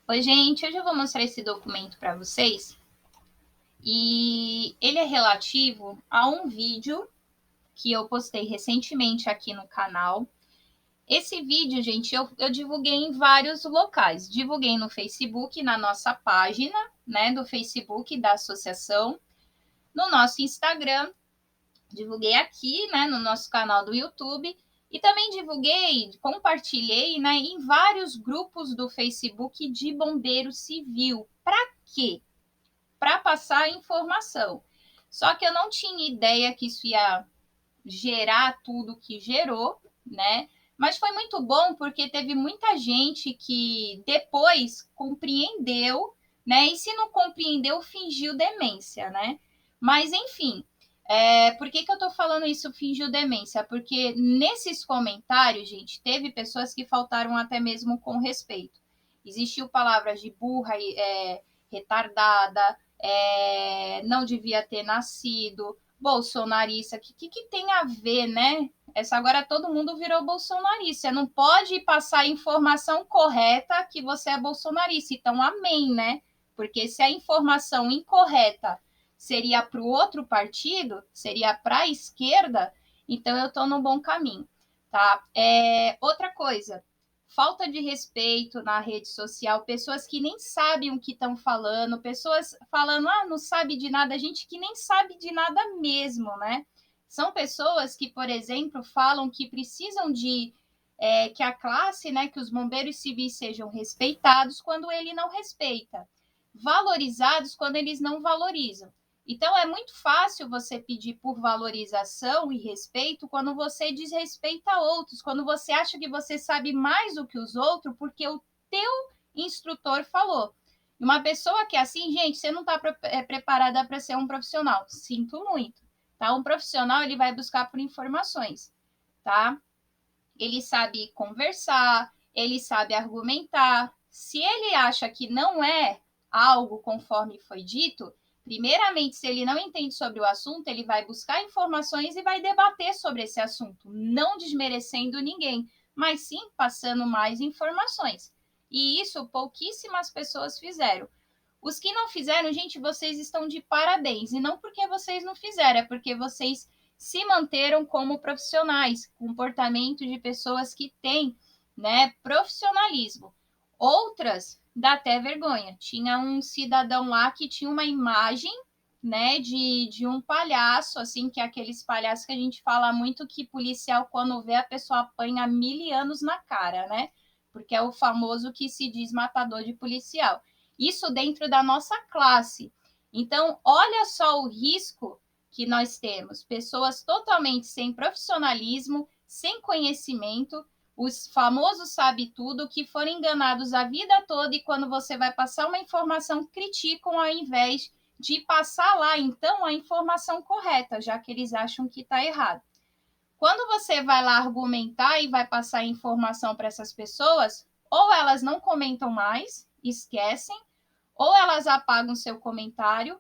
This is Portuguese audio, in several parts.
Oi, gente, hoje eu vou mostrar esse documento para vocês e ele é relativo a um vídeo que eu postei recentemente aqui no canal. Esse vídeo, gente, eu divulguei em vários locais. Divulguei no Facebook, na nossa página, né, do Facebook da associação, no nosso Instagram, divulguei aqui, né, no nosso canal do YouTube e também divulguei, compartilhei, né, em vários grupos do Facebook de bombeiro civil. Para quê? Para passar a informação. Só que eu não tinha ideia que isso ia gerar tudo que gerou, né? Mas foi muito bom porque teve muita gente que depois compreendeu, né? E se não compreendeu, fingiu demência, né? Mas enfim, por que eu tô falando isso, fingiu demência? Porque nesses comentários, gente, teve pessoas que faltaram até mesmo com respeito. Existiu palavras de burra, retardada, não devia ter nascido, bolsonarista, o que tem a ver, né? Agora todo mundo virou bolsonarista. Não pode passar a informação correta que você é bolsonarista. Então, amém, né? Porque se a informação incorreta seria para o outro partido, seria para a esquerda, então eu estou no bom caminho, tá? Outra coisa, falta de respeito na rede social, pessoas que nem sabem o que estão falando, pessoas falando, não sabe de nada, gente que nem sabe de nada mesmo, né? São pessoas que, por exemplo, falam que precisam de que a classe, né, que os bombeiros civis sejam respeitados quando ele não respeita, valorizados quando eles não valorizam. Então, é muito fácil você pedir por valorização e respeito quando você desrespeita outros, quando você acha que você sabe mais do que os outros porque o teu instrutor falou. Uma pessoa que é assim, gente, você não está preparada para ser um profissional. Sinto muito, tá? Um profissional, ele vai buscar por informações, tá? Ele sabe conversar, ele sabe argumentar. Se ele acha que não é algo conforme foi dito, primeiramente, se ele não entende sobre o assunto, ele vai buscar informações e vai debater sobre esse assunto, não desmerecendo ninguém, mas sim passando mais informações. E isso pouquíssimas pessoas fizeram. Os que não fizeram, gente, vocês estão de parabéns. E não porque vocês não fizeram, é porque vocês se manteram como profissionais, comportamento de pessoas que têm, né, profissionalismo. Outras dá até vergonha. Tinha um cidadão lá que tinha uma imagem, né, de um palhaço, assim, que é aqueles palhaços que a gente fala muito que policial, quando vê, a pessoa apanha 1.000 anos na cara, né? Porque é o famoso que se diz matador de policial. Isso dentro da nossa classe. Então, olha só o risco que nós temos. Pessoas totalmente sem profissionalismo, sem conhecimento, os famosos sabe tudo, que foram enganados a vida toda e quando você vai passar uma informação, criticam ao invés de passar lá, então, a informação correta, já que eles acham que está errado. Quando você vai lá argumentar e vai passar informação para essas pessoas, ou elas não comentam mais, esquecem, ou elas apagam seu comentário,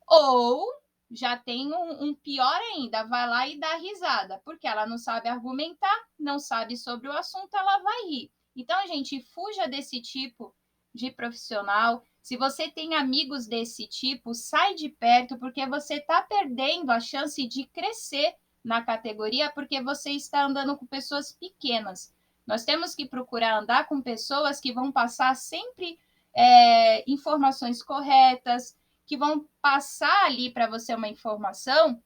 ou já tem um pior ainda, vai lá e dá risada, porque ela não sabe argumentar, não sabe sobre o assunto, ela vai rir. Então, gente, fuja desse tipo de profissional. Se você tem amigos desse tipo, sai de perto, porque você está perdendo a chance de crescer na categoria, porque você está andando com pessoas pequenas. Nós temos que procurar andar com pessoas que vão passar sempre informações corretas, que vão passar ali para você uma informação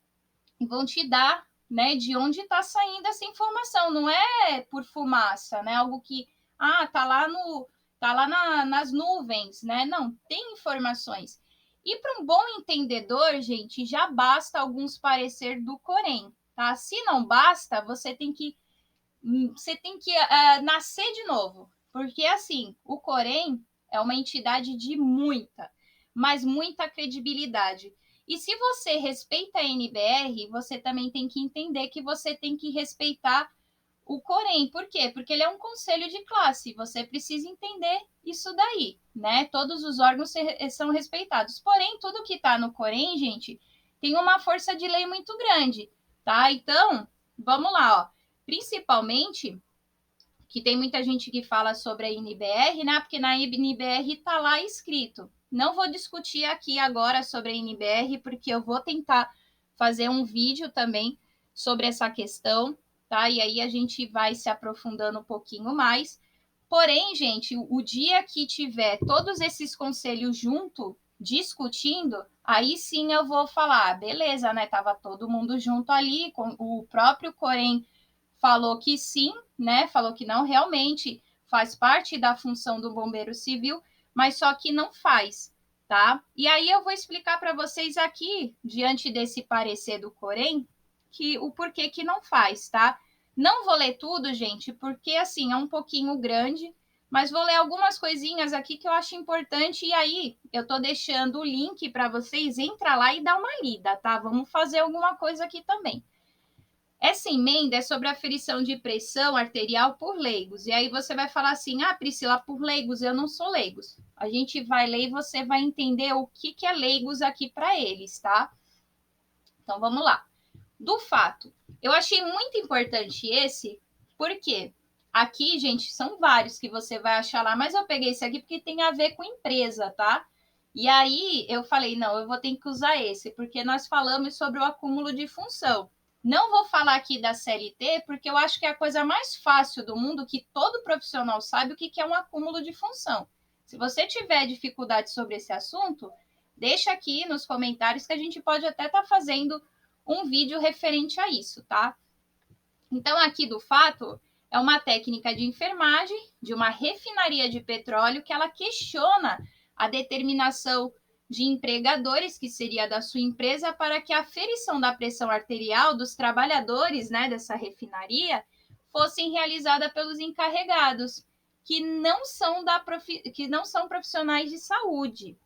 e vão te dar, né, de onde está saindo essa informação. Não é por fumaça, né? Algo que tá lá nas nuvens, né? Não, tem informações. E para um bom entendedor, gente, já basta alguns parecer do Corém, tá? Se não basta, você tem que nascer de novo, porque assim, o Corém é uma entidade de mas muita credibilidade. E se você respeita a NBR, você também tem que entender que você tem que respeitar o Corém. Por quê? Porque ele é um conselho de classe. Você precisa entender isso daí, né? Todos os órgãos são respeitados. Porém, tudo que está no Corém, gente, tem uma força de lei muito grande, tá? Então, vamos lá, ó. Principalmente que tem muita gente que fala sobre a NBR, né? Porque na NBR está lá escrito. Não vou discutir aqui agora sobre a NBR, porque eu vou tentar fazer um vídeo também sobre essa questão, tá? E aí a gente vai se aprofundando um pouquinho mais. Porém, gente, o dia que tiver todos esses conselhos junto, discutindo, aí sim eu vou falar, beleza, né? Tava todo mundo junto ali, com o próprio Corém falou que sim, né? Falou que não, realmente faz parte da função do bombeiro civil, mas só que não faz, tá? E aí eu vou explicar para vocês aqui, diante desse parecer do Corém, que o porquê que não faz, tá? Não vou ler tudo, gente, porque assim é um pouquinho grande, mas vou ler algumas coisinhas aqui que eu acho importante e aí eu tô deixando o link para vocês, entra lá e dá uma lida, tá? Vamos fazer alguma coisa aqui também. Essa emenda é sobre a aferição de pressão arterial por leigos. E aí você vai falar assim, ah, Priscila, por leigos, eu não sou leigos. A gente vai ler e você vai entender o que é leigos aqui para eles, tá? Então, vamos lá. Do fato, eu achei muito importante esse, porque aqui, gente, são vários que você vai achar lá, mas eu peguei esse aqui porque tem a ver com empresa, tá? E aí eu falei, não, eu vou ter que usar esse, porque nós falamos sobre o acúmulo de função. Não vou falar aqui da CLT, porque eu acho que é a coisa mais fácil do mundo, que todo profissional sabe o que é um acúmulo de função. Se você tiver dificuldade sobre esse assunto, deixa aqui nos comentários que a gente pode até estar fazendo um vídeo referente a isso, tá? Então, aqui do fato, é uma técnica de enfermagem de uma refinaria de petróleo que ela questiona a determinação de empregadores, que seria da sua empresa, para que a aferição da pressão arterial dos trabalhadores, né, dessa refinaria fossem realizada pelos encarregados, que não são profissionais de saúde.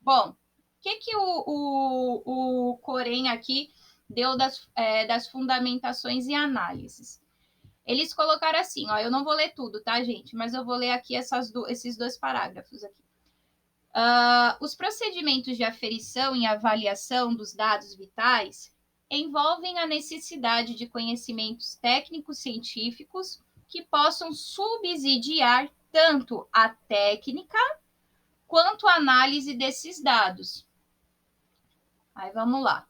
Bom, o que o Corém aqui deu das fundamentações e análises? Eles colocaram assim, ó, eu não vou ler tudo, tá, gente? Mas eu vou ler aqui esses dois parágrafos aqui. Os procedimentos de aferição e avaliação dos dados vitais envolvem a necessidade de conhecimentos técnicos científicos que possam subsidiar tanto a técnica quanto a análise desses dados. Aí vamos lá.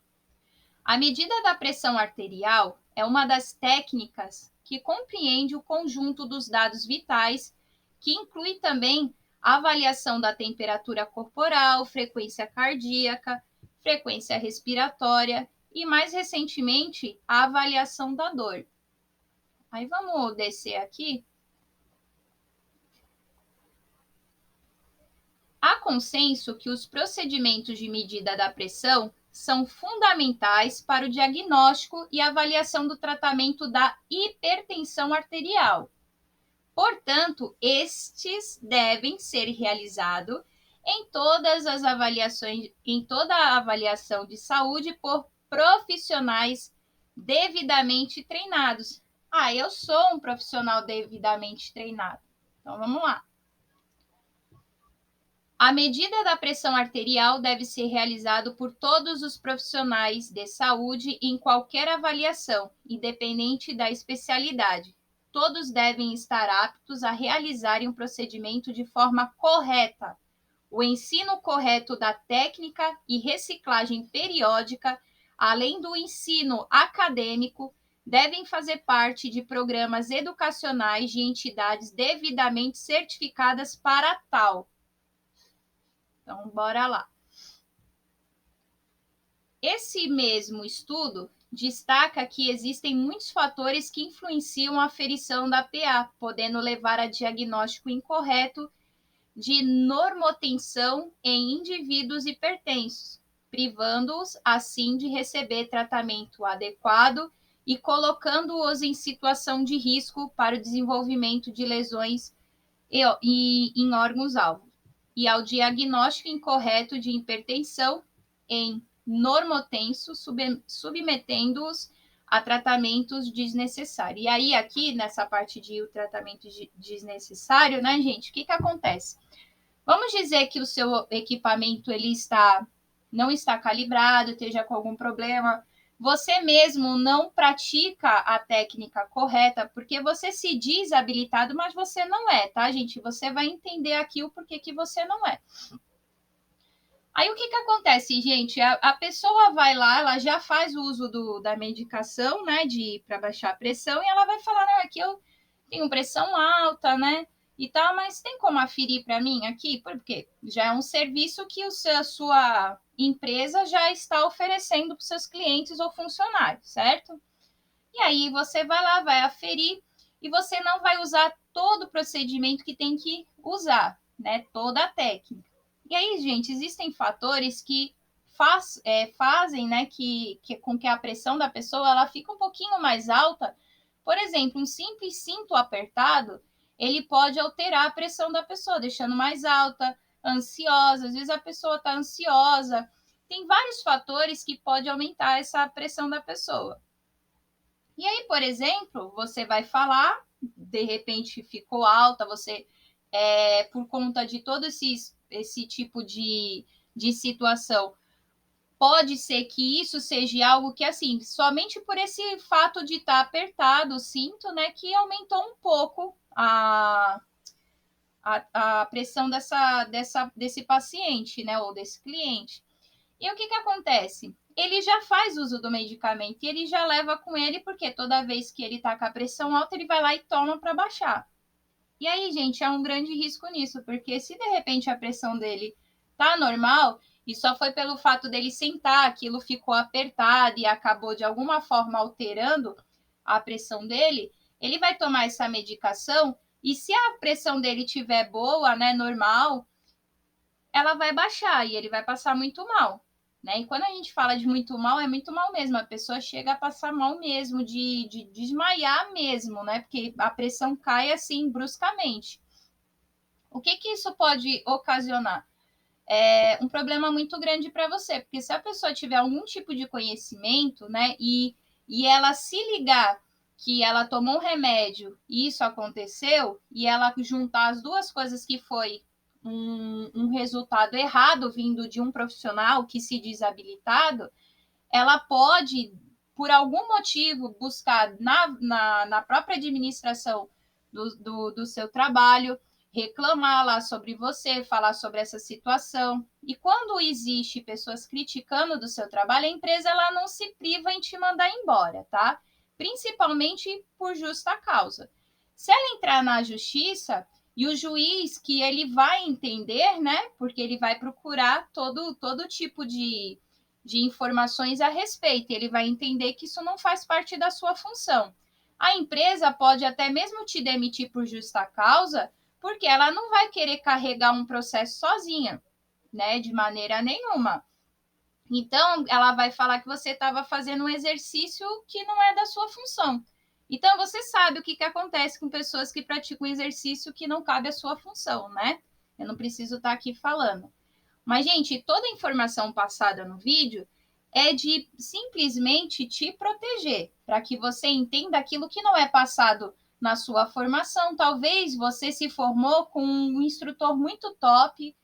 A medida da pressão arterial é uma das técnicas que compreende o conjunto dos dados vitais, que inclui também a avaliação da temperatura corporal, frequência cardíaca, frequência respiratória e, mais recentemente, a avaliação da dor. Aí vamos descer aqui. Há consenso que os procedimentos de medida da pressão são fundamentais para o diagnóstico e avaliação do tratamento da hipertensão arterial. Portanto, estes devem ser realizados em todas as avaliações, em toda a avaliação de saúde por profissionais devidamente treinados. Ah, eu sou um profissional devidamente treinado. Então, vamos lá. A medida da pressão arterial deve ser realizada por todos os profissionais de saúde em qualquer avaliação, independente da especialidade. Todos devem estar aptos a realizarem o procedimento de forma correta. O ensino correto da técnica e reciclagem periódica, além do ensino acadêmico, devem fazer parte de programas educacionais de entidades devidamente certificadas para tal. Então, bora lá. Esse mesmo estudo destaca que existem muitos fatores que influenciam a aferição da PA, podendo levar a diagnóstico incorreto de normotensão em indivíduos hipertensos, privando-os, assim, de receber tratamento adequado e colocando-os em situação de risco para o desenvolvimento de lesões em órgãos-alvo, e ao diagnóstico incorreto de hipertensão em normotensos, submetendo-os a tratamentos desnecessários. E aí, aqui, nessa parte de o tratamento desnecessário, né, gente, o que acontece? Vamos dizer que o seu equipamento ele não está calibrado, esteja com algum problema, você mesmo não pratica a técnica correta, porque você se diz habilitado, mas você não é, tá, gente? Você vai entender aqui o porquê que você não é. Aí o que acontece, gente? A pessoa vai lá, ela já faz o uso da medicação, né, para baixar a pressão, e ela vai falar, não, aqui eu tenho pressão alta, né, e tal, mas tem como aferir para mim aqui? Porque já é um serviço que a sua empresa já está oferecendo para os seus clientes ou funcionários, certo? E aí você vai lá, vai aferir, e você não vai usar todo o procedimento que tem que usar, né, toda a técnica. E aí, gente, existem fatores que fazem, né, com que a pressão da pessoa ela fica um pouquinho mais alta. Por exemplo, um simples cinto apertado, ele pode alterar a pressão da pessoa, deixando mais alta, ansiosa. Às vezes a pessoa está ansiosa. Tem vários fatores que podem aumentar essa pressão da pessoa. E aí, por exemplo, você vai falar, de repente ficou alta, você, por conta de todo esse tipo de situação, pode ser que isso seja algo que, assim, somente por esse fato de estar apertado o cinto, né, que aumentou um pouco a pressão desse paciente, né, ou desse cliente. E o que acontece? Ele já faz uso do medicamento e ele já leva com ele, porque toda vez que ele tá com a pressão alta, ele vai lá e toma para baixar. E aí, gente, há um grande risco nisso, porque se de repente a pressão dele tá normal e só foi pelo fato dele sentar, aquilo ficou apertado e acabou de alguma forma alterando a pressão dele, ele vai tomar essa medicação e se a pressão dele tiver boa, né, normal, ela vai baixar e ele vai passar muito mal. Né? E quando a gente fala de muito mal, é muito mal mesmo. A pessoa chega a passar mal mesmo, de desmaiar mesmo, né? Porque a pressão cai assim bruscamente. O que isso pode ocasionar? É um problema muito grande para você, porque se a pessoa tiver algum tipo de conhecimento, né, e ela se ligar que ela tomou um remédio e isso aconteceu, e ela juntar as duas coisas que foi um resultado errado vindo de um profissional que se diz habilitado, ela pode, por algum motivo, buscar na própria administração do seu trabalho, reclamar lá sobre você, falar sobre essa situação. E quando existe pessoas criticando do seu trabalho, a empresa ela não se priva em te mandar embora, tá? Principalmente por justa causa. Se ela entrar na justiça, e o juiz que ele vai entender, né? Porque ele vai procurar todo tipo de informações a respeito. Ele vai entender que isso não faz parte da sua função. A empresa pode até mesmo te demitir por justa causa, porque ela não vai querer carregar um processo sozinha, né? De maneira nenhuma. Então, ela vai falar que você estava fazendo um exercício que não é da sua função. Então, você sabe o que acontece com pessoas que praticam um exercício que não cabe à sua função, né? Eu não preciso estar aqui falando. Mas, gente, toda a informação passada no vídeo é de simplesmente te proteger, para que você entenda aquilo que não é passado na sua formação. Talvez você se formou com um instrutor muito top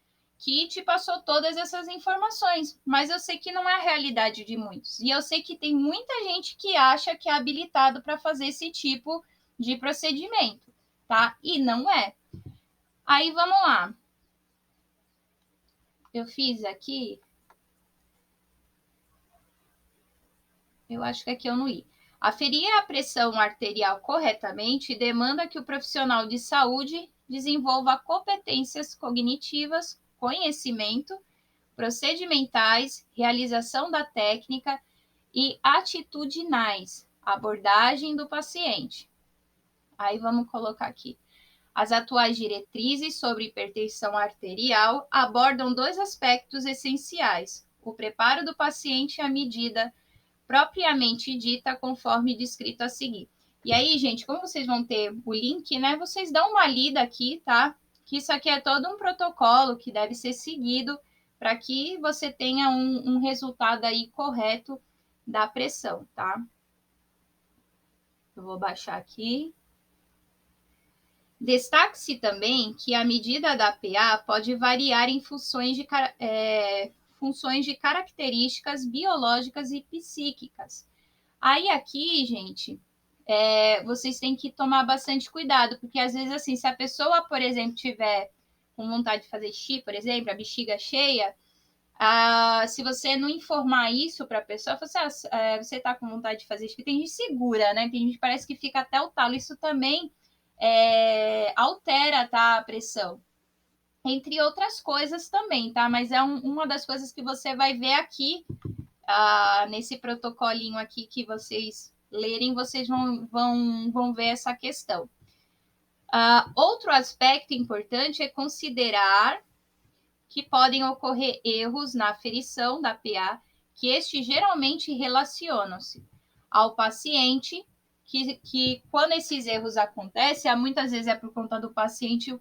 que te passou todas essas informações, mas eu sei que não é a realidade de muitos. E eu sei que tem muita gente que acha que é habilitado para fazer esse tipo de procedimento, tá? E não é. Aí vamos lá. Eu fiz aqui. Eu acho que aqui eu não ia. Aferir a pressão arterial corretamente demanda que o profissional de saúde desenvolva competências cognitivas, conhecimento, procedimentais, realização da técnica e atitudinais, abordagem do paciente. Aí vamos colocar aqui. As atuais diretrizes sobre hipertensão arterial abordam dois aspectos essenciais: o preparo do paciente à medida propriamente dita, conforme descrito a seguir. E aí, gente, como vocês vão ter o link, né? Vocês dão uma lida aqui, tá? Que isso aqui é todo um protocolo que deve ser seguido para que você tenha um resultado aí correto da pressão, tá? Eu vou baixar aqui. Destaque-se também que a medida da PA pode variar em funções de características biológicas e psíquicas. Aí aqui, gente, vocês têm que tomar bastante cuidado, porque às vezes, assim, se a pessoa, por exemplo, tiver com vontade de fazer xixi, por exemplo, a bexiga cheia, se você não informar isso para a pessoa, você está com vontade de fazer xixi, tem gente segura, né? Tem gente que parece que fica até o talo. Isso também altera, tá, a pressão. Entre outras coisas também, tá? Mas é uma das coisas que você vai ver aqui, nesse protocolinho aqui que vocês lerem, vocês vão ver essa questão. Outro aspecto importante é considerar que podem ocorrer erros na aferição da PA, que estes geralmente relacionam-se ao paciente, que quando esses erros acontecem, muitas vezes é por conta do paciente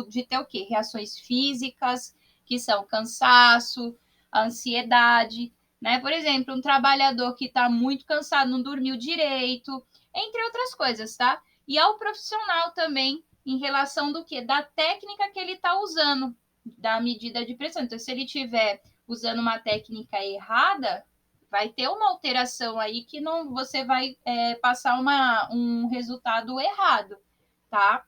de ter o quê? Reações físicas, que são cansaço, ansiedade, né? Por exemplo, um trabalhador que está muito cansado, não dormiu direito, entre outras coisas, tá? E ao profissional também, em relação do quê? Da técnica que ele está usando, da medida de pressão. Então, se ele estiver usando uma técnica errada, vai ter uma alteração aí que não, você vai passar um resultado errado, tá?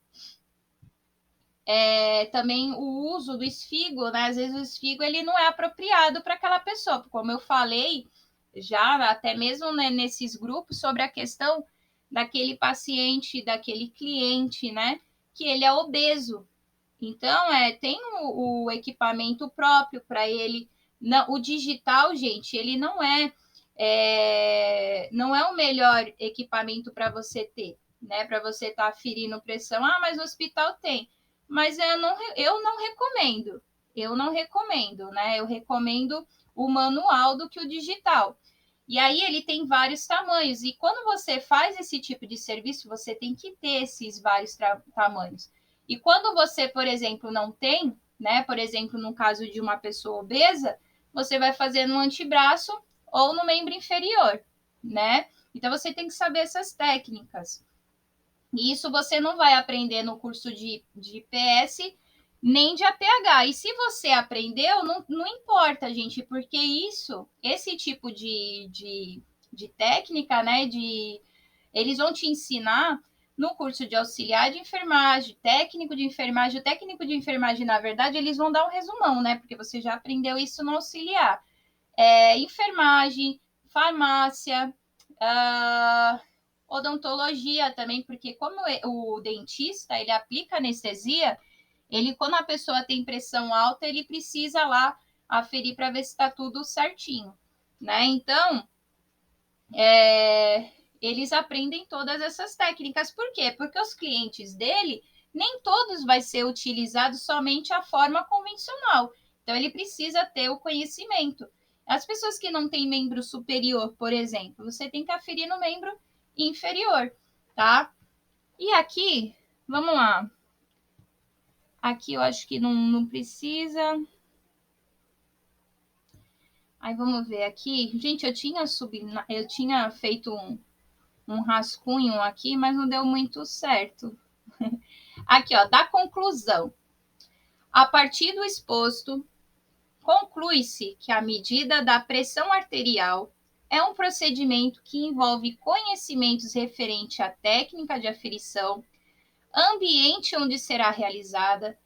Também o uso do esfigo, né? Às vezes o esfigo ele não é apropriado para aquela pessoa, como eu falei já até mesmo, né, nesses grupos sobre a questão daquele paciente, daquele cliente, né? Que ele é obeso. Então, tem o equipamento próprio para ele. Não, o digital, gente, ele não é o melhor equipamento para você ter, né? Para você estar aferindo pressão. Mas o hospital tem. Mas eu não recomendo. Eu não recomendo, né? Eu recomendo o manual do que o digital. E aí ele tem vários tamanhos. E quando você faz esse tipo de serviço, você tem que ter esses vários tamanhos. E quando você, por exemplo, não tem, né? Por exemplo, no caso de uma pessoa obesa, você vai fazer no antebraço ou no membro inferior, né? Então você tem que saber essas técnicas. E isso você não vai aprender no curso de PS nem de APH. E se você aprendeu, não importa, gente, porque esse tipo de técnica, né? Eles vão te ensinar no curso de auxiliar de enfermagem, técnico de enfermagem. O técnico de enfermagem, na verdade, eles vão dar um resumão, né? Porque você já aprendeu isso no auxiliar. Enfermagem, farmácia, odontologia também, porque como o dentista, ele aplica anestesia, quando a pessoa tem pressão alta, ele precisa lá aferir para ver se está tudo certinho, né? Então, eles aprendem todas essas técnicas. Por quê? Porque os clientes dele, nem todos vai ser utilizado somente a forma convencional. Então, ele precisa ter o conhecimento. As pessoas que não têm membro superior, por exemplo, você tem que aferir no membro inferior, tá? E aqui, vamos lá. Aqui eu acho que não precisa. Aí vamos ver aqui. Gente, eu tinha feito um rascunho aqui, mas não deu muito certo. Aqui, ó, da conclusão. A partir do exposto, conclui-se que a medida da pressão arterial é um procedimento que envolve conhecimentos referentes à técnica de aferição, ambiente onde será realizada,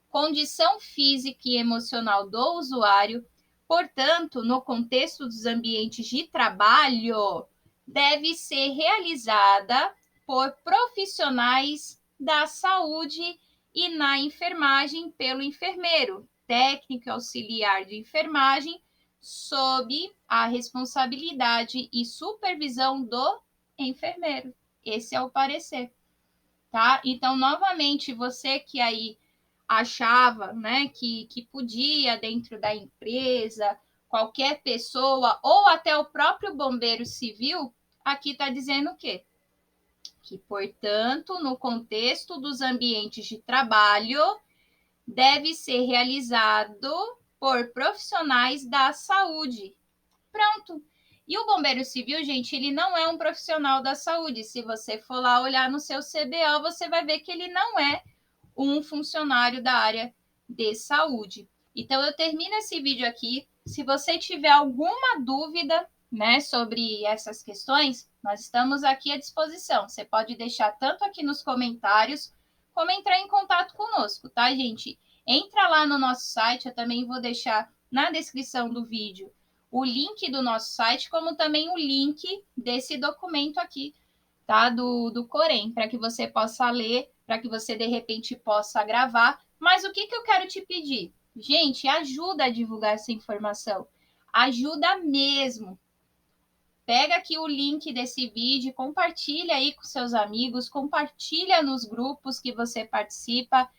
condição física e emocional do usuário. Portanto, no contexto dos ambientes de trabalho, deve ser realizada por profissionais da saúde e na enfermagem pelo enfermeiro, técnico auxiliar de enfermagem, sob a responsabilidade e supervisão do enfermeiro. Esse é o parecer, tá? Então, novamente, você que aí achava, né, que podia dentro da empresa, qualquer pessoa ou até o próprio bombeiro civil, aqui está dizendo o quê? Que, portanto, no contexto dos ambientes de trabalho, deve ser realizado por profissionais da saúde. Pronto. E o bombeiro civil, gente, ele não é um profissional da saúde. Se você for lá olhar no seu CBO, você vai ver que ele não é um funcionário da área de saúde. Então, eu termino esse vídeo aqui Se você tiver alguma dúvida, né, sobre essas questões, nós estamos aqui à disposição. Você pode deixar tanto aqui nos comentários, como entrar em contato conosco, tá, gente? Entra lá no nosso site, eu também vou deixar na descrição do vídeo o link do nosso site, como também o link desse documento aqui, tá? Do Corém, para que você possa ler, para que você de repente possa gravar. Mas o que eu quero te pedir? Gente, ajuda a divulgar essa informação. Ajuda mesmo. Pega aqui o link desse vídeo, compartilha aí com seus amigos, compartilha nos grupos que você participa.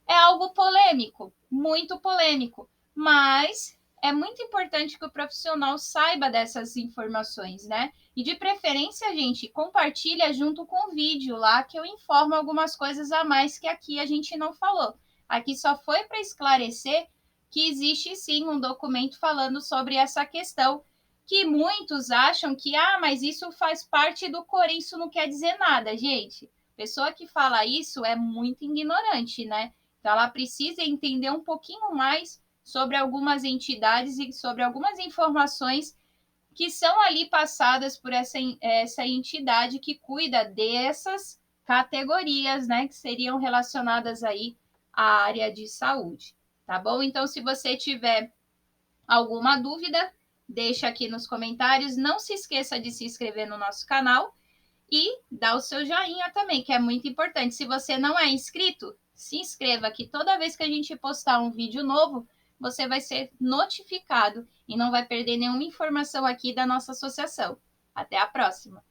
É algo polêmico, muito polêmico, mas é muito importante que o profissional saiba dessas informações, né? E de preferência, gente, compartilha junto com o vídeo lá que eu informo algumas coisas a mais que aqui a gente não falou. Aqui só foi para esclarecer que existe sim um documento falando sobre essa questão, que muitos acham que, mas isso faz parte do Corém, isso não quer dizer nada, gente. Pessoa que fala isso é muito ignorante, né? Então, ela precisa entender um pouquinho mais sobre algumas entidades e sobre algumas informações que são ali passadas por essa entidade que cuida dessas categorias, né, que seriam relacionadas aí à área de saúde, tá bom? Então, se você tiver alguma dúvida, deixa aqui nos comentários. Não se esqueça de se inscrever no nosso canal e dá o seu joinha também, que é muito importante. Se você não é inscrito, se inscreva, que toda vez que a gente postar um vídeo novo, você vai ser notificado e não vai perder nenhuma informação aqui da nossa associação. Até a próxima!